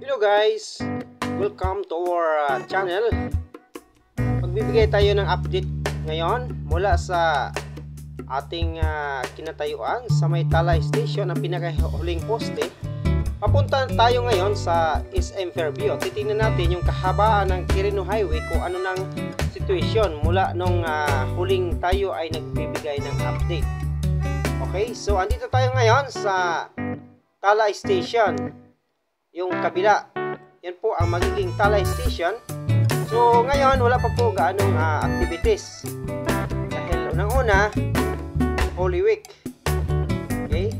Hello guys! Welcome to our channel. Magbibigay tayo ng update ngayon mula sa ating kinatayuan sa may Talay Station, ang pinakahuling poste. Papunta tayo ngayon sa SM Fairview. Titingnan natin yung kahabaan ng Quirino Highway kung ano nang situation mula nung huling tayo ay nagbibigay ng update. Okay, so andito tayo ngayon sa Talay Station, yung kabila. Yan po ang magiging Talay Station. So ngayon wala pa po gaanong activities dahil unang-una Holy Week. Okay,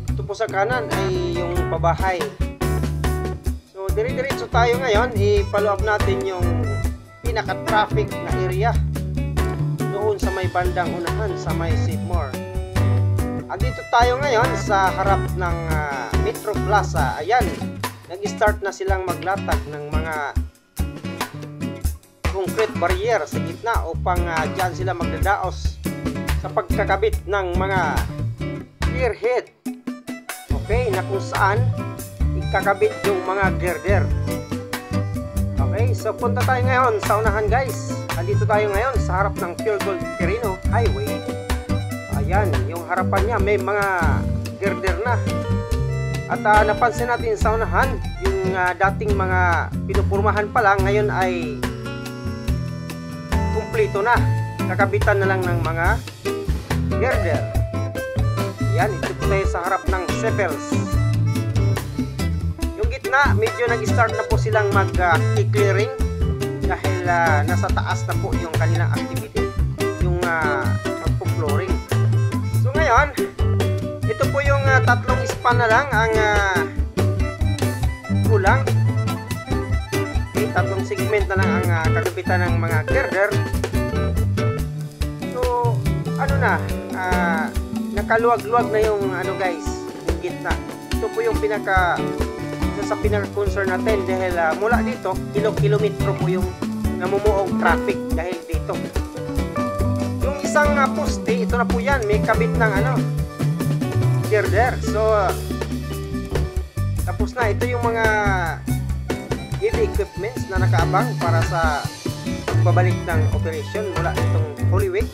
ito po sa kanan ay yung pabahay. So dire-diretso tayo ngayon, i-follow up natin yung pinaka-traffic na area doon sa may bandang unahan sa may Seymour. Andito tayo ngayon sa harap ng Metro Plaza. Ayan, nag-start na silang maglatag ng mga concrete barrier sa gitna upang dyan sila magdadaos sa pagkakabit ng mga spearhead. Okay, na kung saan ikakabit yung mga girder. Okay, so punta tayo ngayon sa unahan guys. Andito tayo ngayon sa harap ng Pure Gold Quirino Highway. Ayan, yung harapan niya may mga girder na. At napansin natin sa unahan, yung dating mga pinupurmahan pa lang, ngayon ay kumplito na. Kakabitan na lang ng mga girder. Ayan, ito po tayo sa harap ng Sevels. Yung gitna, medyo nag-start na po silang mag-clearing dahil nasa taas na po yung kanilang activity, yung magpo-flooring. So ngayon, ito po yung tatlong span na lang ang kulang. Okay, tatlong segment na lang ang kagabitan ng mga girder. So ano na, nakaluwag-luwag na yung guys, yung gitna. Ito po yung sa pinaka-concern natin dahil mula dito, kilometro po yung namumuong traffic dahil dito. Yung isang poste, ito na po yan, may kabit ng girder. So tapos na, ito yung mga heavy equipments na nakaabang para sa pagbabalik ng operation mula itong Holy Week,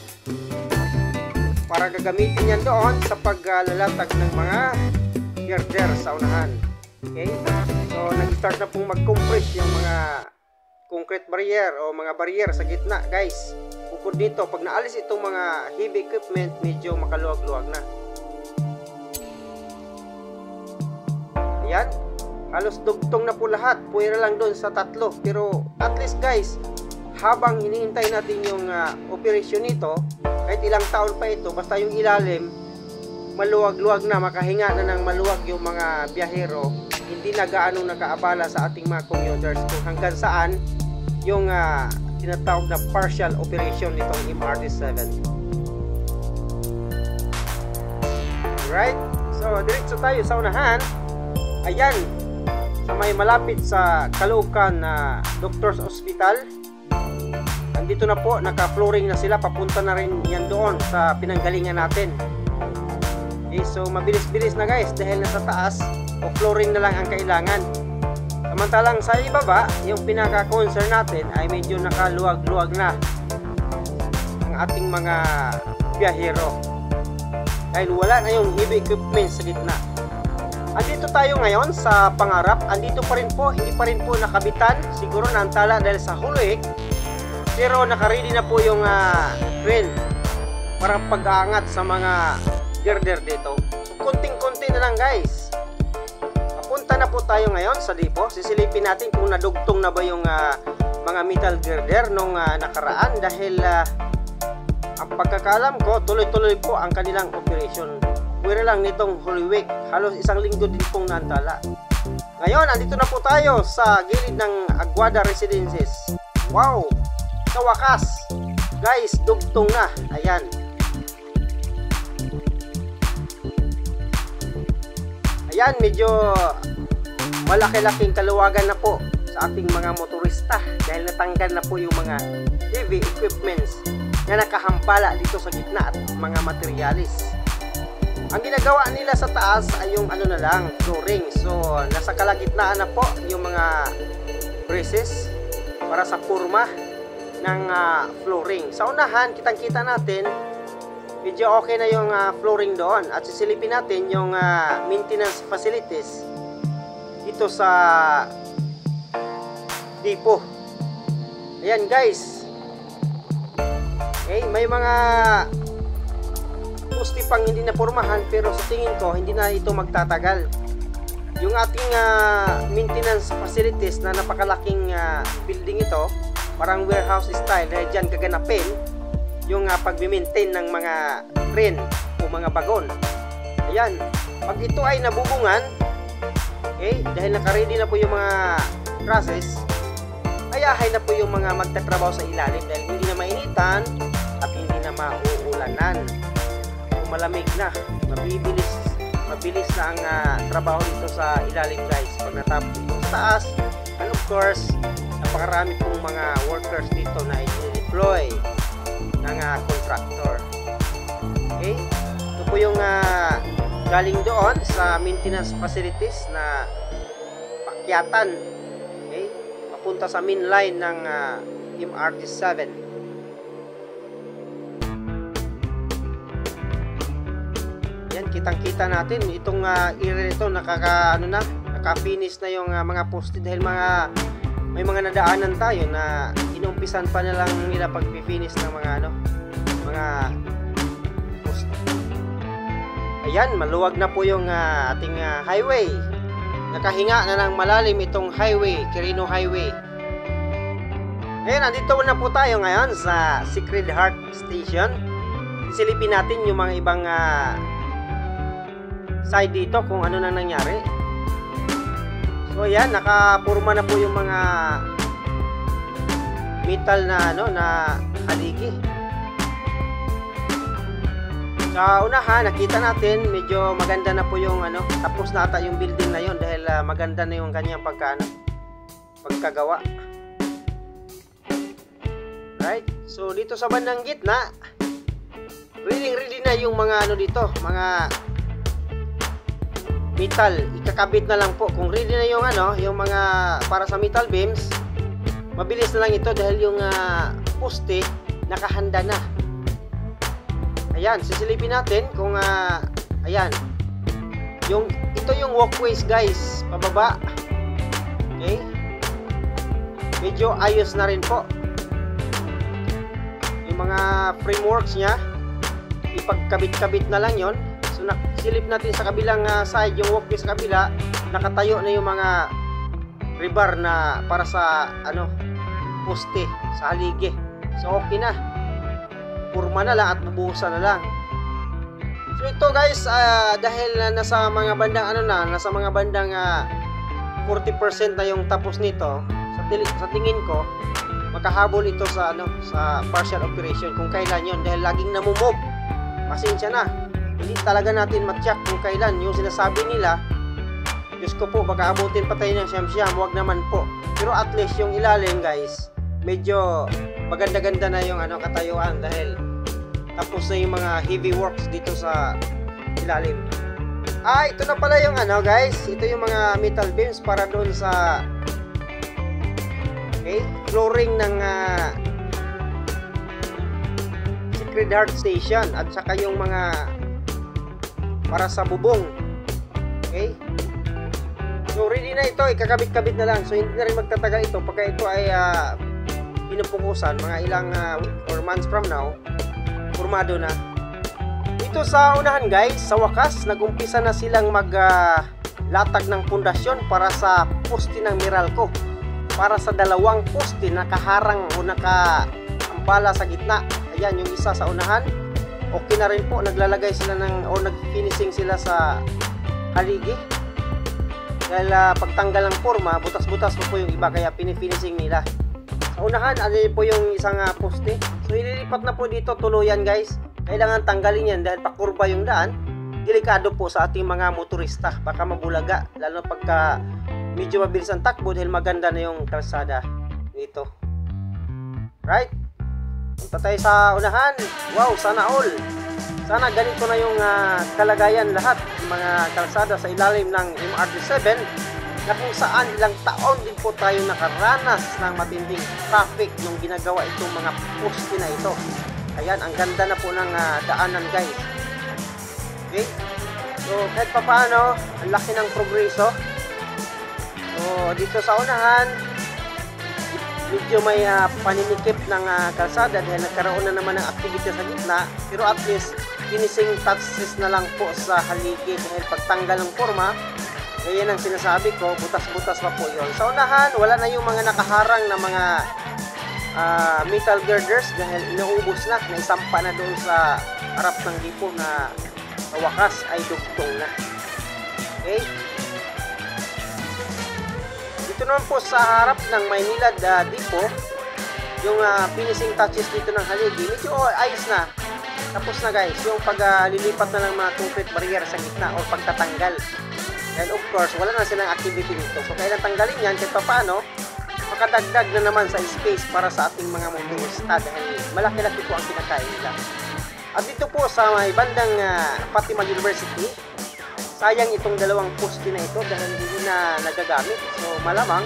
para gagamitin yan doon sa paglalatag ng mga girder sa unahan. Okay, so nag-start na pong mag-compress yung mga concrete barrier o mga barrier sa gitna guys. Bukod dito, pag naalis itong mga heavy equipment, medyo makaluwag-luwag na. Ayan, halos dugtong na po lahat. Puwera lang doon sa tatlo. Pero at least guys, habang hinihintay natin yung operasyon nito, kahit ilang taon pa ito, basta yung ilalim maluwag-luwag na, makahinga na ng maluwag yung mga biyahero, hindi na gaano nakaabala sa ating mga commuters kung hanggang saan yung tinatawag na partial operation nitong MRT-7. Alright, so diretso tayo sa unahan. Ayan, sa may malapit sa Caloocan na Doctors Hospital. Andito na po, naka-flooring na sila. Papunta na rin yan doon sa pinanggalingan natin. Okay, so mabilis-bilis na guys dahil nasa taas o flooring na lang ang kailangan. Samantalang sa ibaba, yung pinaka-concern natin ay medyo nakaluwag-luwag na ang ating mga biyahero dahil wala na yung heavy equipment sa gitna. Andito tayo ngayon sa pangarap. Andito pa rin po, hindi pa rin po nakabitan. Siguro naantala dahil sa Holy Week. Pero nakaready na po yung crane para pag-aangat sa mga girder dito. So konting-konti na lang guys. Papunta na po tayo ngayon sa depo. Sisilipin natin kung nadugtong na ba yung mga metal girder nung nakaraan dahil ang pagkakalam ko, tuloy-tuloy po ang kanilang operation. Pwede lang nitong Holy Week, halos isang linggo din pong naantala. Ngayon, andito na po tayo sa gilid ng Aguada Residences. Wow! Sa wakas, guys, dugtong na. Ayan. Ayan, medyo malaki-laking kaluwagan na po sa ating mga motorista dahil natanggal na po yung mga heavy equipments na nakahampala dito sa gitna at mga materialis. Ang ginagawa nila sa taas ay yung ano na lang, flooring. So nasa kalagitnaan na po yung mga braces para sa forma ng flooring. Sa unahan, kitang-kita natin medyo okay na yung flooring doon, at sisilipin natin yung maintenance facilities dito sa depot. Ayan guys, okay, may mga poste pang hindi na pormahan, pero sa tingin ko hindi na ito magtatagal. Yung ating maintenance facilities na napakalaking building ito, parang warehouse style, dahil dyan gaganapin yung pag-maintain ng mga train o mga bagon. Ayan, pag ito ay nabubungan, okay, dahil nakaready na po yung mga trusses, ayahay na po yung mga magtatrabaho sa ilalim dahil hindi na mainitan at hindi na mauulanan. Kung malamig na, mabilis na ang trabaho dito sa ilalim guys. Pag natapos dito sa taas, and of course, napakarami pong mga workers dito na i-deploy ng contractor. Okay? Ito po yung galing doon sa maintenance facilities na pakyatan. Okay? Papunta sa main line ng MRT7. Yan, kitang-kita natin itong area nito, naka-finish na yung mga poste dahil may mga nadaanan tayo na inumpisan pa na lang nila pag-finish ng mga poste. Ayan, maluwag na po yung ating highway. Nakahinga na ng malalim itong highway, Quirino Highway. Ngayon, nandito na po tayo ngayon sa Sacred Heart Station. Silipin natin yung mga ibang side dito kung ano na nangyari. So ayan, nakapurma na po yung mga metal na haligi. Sa unahan, nakita natin medyo maganda na po yung tapos na ata yung building na yon dahil maganda na yung kanyang pagkagawa. Right? So dito sa bandang gitna, ready na yung mga dito, mga metal. Ikakabit na lang po. Kung ready na yung mga para sa metal beams, mabilis na lang ito dahil yung poste nakahanda na. Ayan, sisilipin natin kung ayan. Ito yung walkways guys, pababa. Okay? Medyo ayos na rin po. Yung mga frameworks niya, ipagkabit-kabit na lang yon. So silip natin sa kabilang side, yung walkway sa kabila, nakatayo na yung mga rebar na para sa poste, sa haligi. So okay na. Purma na lang at bubuhusan na lang. So ito guys, dahil nasa mga bandang nasa mga bandang 40% na yung tapos nito, sa tingin ko makahabol ito sa sa partial operation kung kailan yon, dahil laging namumove. Pasensya na, hindi talaga natin matyak kung kailan yung sinasabi nila. Diyos ko po, baka abutin pa tayo ng siyam-siyam, wag naman po. Pero at least yung ilalim guys, medyo maganda-ganda na yung katayuan dahil tapos na yung mga heavy works dito sa ilalim. Ito na pala yung guys, ito yung mga metal beams para doon sa flooring ng Sacred Heart Station, at saka yung mga para sa bubong. Okay? So ready na ito, ikakabit-kabit na lang. So hindi na rin magtatagal ito pagka ito ay pinupukusan, mga ilang or months from now, formado na. Dito sa unahan guys, sa wakas, nagumpisa na silang maglatag ng pundasyon para sa poste ng Meralco. Para sa dalawang poste nakaharang o nakaambala sa gitna. Ayan, yung isa sa unahan. Okay na rin po, naglalagay sila o nag-finishing sila sa haligi. Dahil pagtanggal ng forma, butas-butas po yung iba, kaya pinifinishing nila. Sa unahan, po yung isang poste. So ililipat na po dito tuluyan guys. Kailangan tanggalin yan dahil pakurba yung daan. Delikado po sa ating mga motorista, baka mabulaga, lalo pagka medyo mabilis ang takbo dahil maganda na yung kalsada dito. Right? Punta tayo sa unahan. Wow, sana all. Sana ganito na yung kalagayan lahat ng mga kalsada sa ilalim ng MRT7, na kung saan ilang taon din po tayo nakaranas ng matinding traffic nung ginagawa itong mga poste na ito. Ayan, ang ganda na po ng daanan, guys. Okay? So, kahit pa paano, ang laki ng progreso. So, dito sa unahan, medyo may paninikip ng kalsada dahil nagkaroon na naman ng activity sa gitna. Pero at least, finishing touches na lang po sa haligi dahil pagtanggal ng forma, kaya ang sinasabi ko, butas-butas pa po yun. Sa unahan, wala na yung mga nakaharang na mga metal girders dahil inuubos na, naisampa na doon sa harap ng dipo na sa wakas ay dugtong na. Okay? Dito naman po sa harap ng Maynilad Dipo, yung finishing touches dito ng haligi, medyo ayos na. Tapos na, guys, yung paglilipat na ng mga concrete barrier sa gitna o pagtatanggal. And of course, wala na silang activity dito. So, kailan tanggalin yan, kahit paano, makadagdag na naman sa space para sa ating mga motorista dahil malaki-laki po ang kinakain nila. At dito po sa may bandang Fatima University, sayang itong dalawang poste na ito dahil hindi na nagagamit. So, malamang,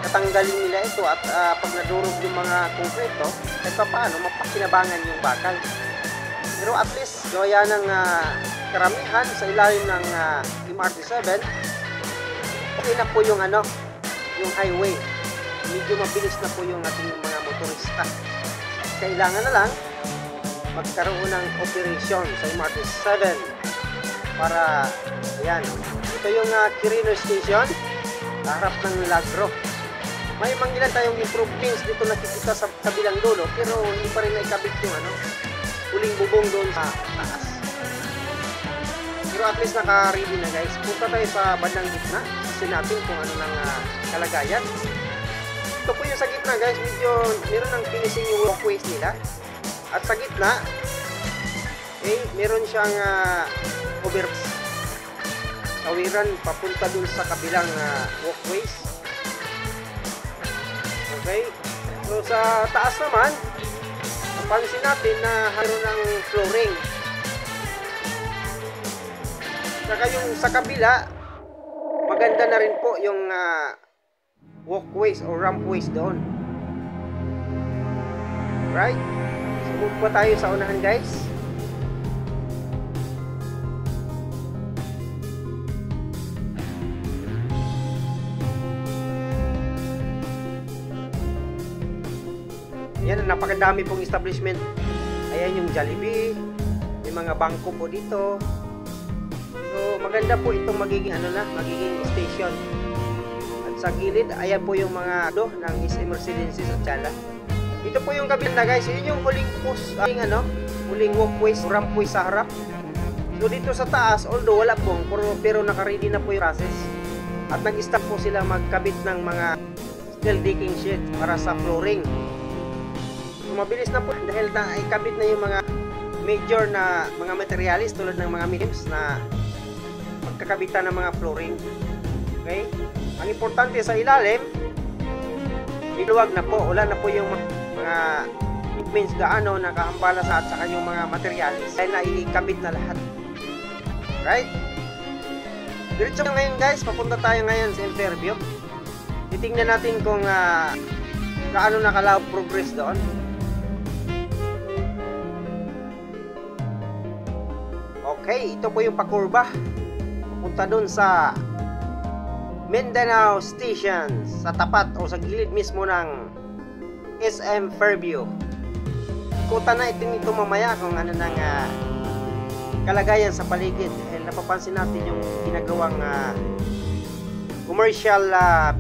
katanggalin nila ito at pag nadurog yung mga konkreto, kahit paano, mapakinabangan yung bakal. Pero at least, gaya ng karamihan sa ilalim ng MRT7, okay na po yung yung highway. Medyo mabilis na po yung ating mga motorista. Kailangan na lang magkaroon ng operation sa MRT7 para, ayan, ito yung Quirino Station, harap ng Milagro. May mangilan tayong improvements dito nakikita sa kabilang dulo, pero hindi pa rin naikabit yung huling bubong doon sa taas. Pero at least naka-ready na, guys. Punta tayo sa bandang gitna. Kasi natin kung ano ng kalagayan. Ito po yung sa gitna, guys. Medyo meron ng finishing yung walkways nila. At sa gitna, okay, meron siyang tawiran papunta dun sa kabilang walkways. Okay. So sa taas naman, pansin natin na mayroon ng flooring. Saka yung sa kabila, maganda na rin po yung walkways or rampways doon. Right? So, move pa tayo sa unahan, guys. Ayan, napakadami pong establishment. Ayan yung Jollibee, may mga bangko po dito. So maganda po itong magiging magiging station. At sa gilid, ayan po yung mga ng SM Residences at Chala. Ito po yung kabila na, guys. Yun yung huling post, huling walkways, rampways sa harap. So dito sa taas, although wala po, pero naka-ready na po yung process. At nag-start po sila magkabit ng mga steel decking sheet para sa flooring. Mabilis na po dahil ikabit na yung mga major na mga materialis tulad ng mga mediums na pagkakabitan ng mga flooring. Okay? Ang importante sa ilalim, iluwag na po. Wala na po yung mga means gaano nakahambala sa at saka yung mga materialis dahil na ikabit na lahat. Right? Diretso ngayon, guys, papunta tayo ngayon sa interview. Titingnan natin kung gaano nakalaw progress doon. Okay, ito po yung pakurba. Punta dun sa Mindanao Station, sa tapat o sa gilid mismo ng SM Fairview. Ikutan na ito mamaya kung ano nang kalagayan sa paligid. Dahil napapansin natin yung ginagawang commercial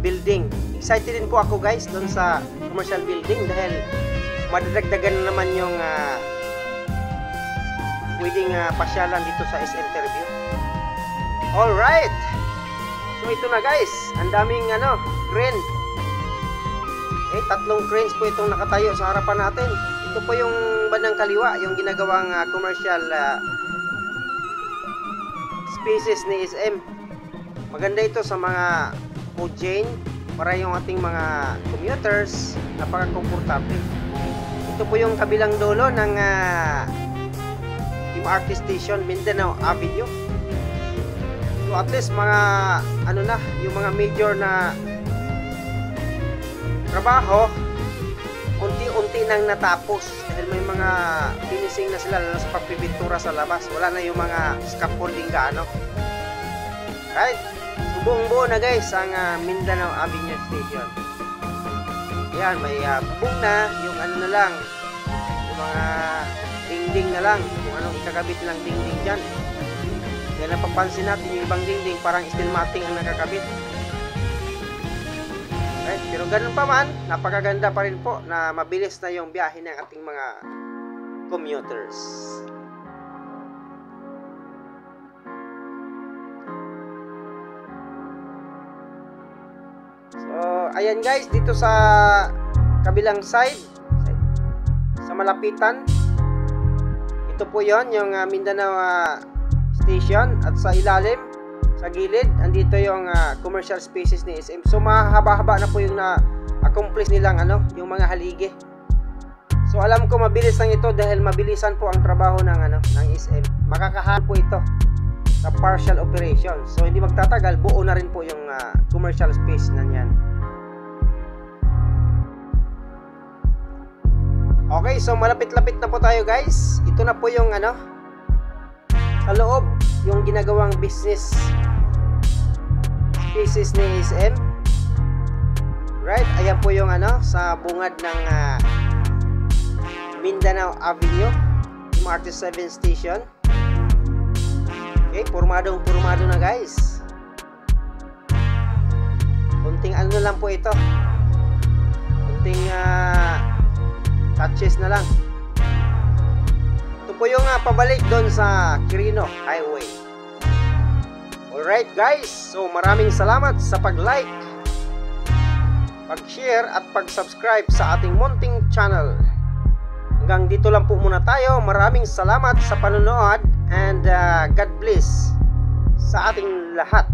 building. Excited din po ako, guys, dun sa commercial building dahil madadagdagan na naman yung pwedeng pasyalan dito sa SM Fairview. Alright! So ito na, guys, ang daming crane. Okay, 3 cranes po itong nakatayo sa harapan natin. Ito po yung bandang kaliwa, yung ginagawang commercial spaces ni SM. Maganda ito sa mga food chain para yung ating mga commuters, napaka-komportable. Ito po yung kabilang dulo ng MRT Station, Mindanao Avenue. So at least mga ano na, yung mga major na trabaho unti-unti nang natapos dahil may mga finishing na sila, lalo sa pagpipintura sa labas. Wala na yung mga scaffolding gaano. Right? So buong-buo na guys ang Mindanao Avenue Station. Ayan, may bubong na, yung ano na lang, yung mga dingding na lang, kung anong ikakabit lang dingding dyan. Kaya napapansin natin yung ibang dingding parang steel matting ang nakakabit. Right? Pero ganun pa man, napakaganda pa rin po na mabilis na yung biyahe ng ating mga commuters. So, ayan guys, dito sa kabilang side, sa malapitan, ito po yon yung Mindanao Station, at sa ilalim, sa gilid, andito yung commercial spaces ni SM. So mahaba-haba na po yung na-accomplish nilang ano, yung mga haligi. So alam ko mabilis lang ito dahil mabilisan po ang trabaho ng ano, ng SM. Makakahan po ito sa partial operation. So hindi magtatagal, buo na rin po yung commercial space na yan. Okay, so malapit-lapit na po tayo guys. Ito na po yung ano, sa loob, yung ginagawang business spaces ni SM. Right, ayan po yung ano, sa bungad ng Mindanao Avenue, MRT 7 Station. Okay, pormado na guys. Kunting ano lang po ito, kunting touches na lang. Ito po yung pabalik doon sa Quirino Highway. Alright guys, so maraming salamat sa pag-like, pag-share at pag-subscribe sa ating munting channel. Hanggang dito lang po muna tayo. Maraming salamat sa panonood and God bless sa ating lahat.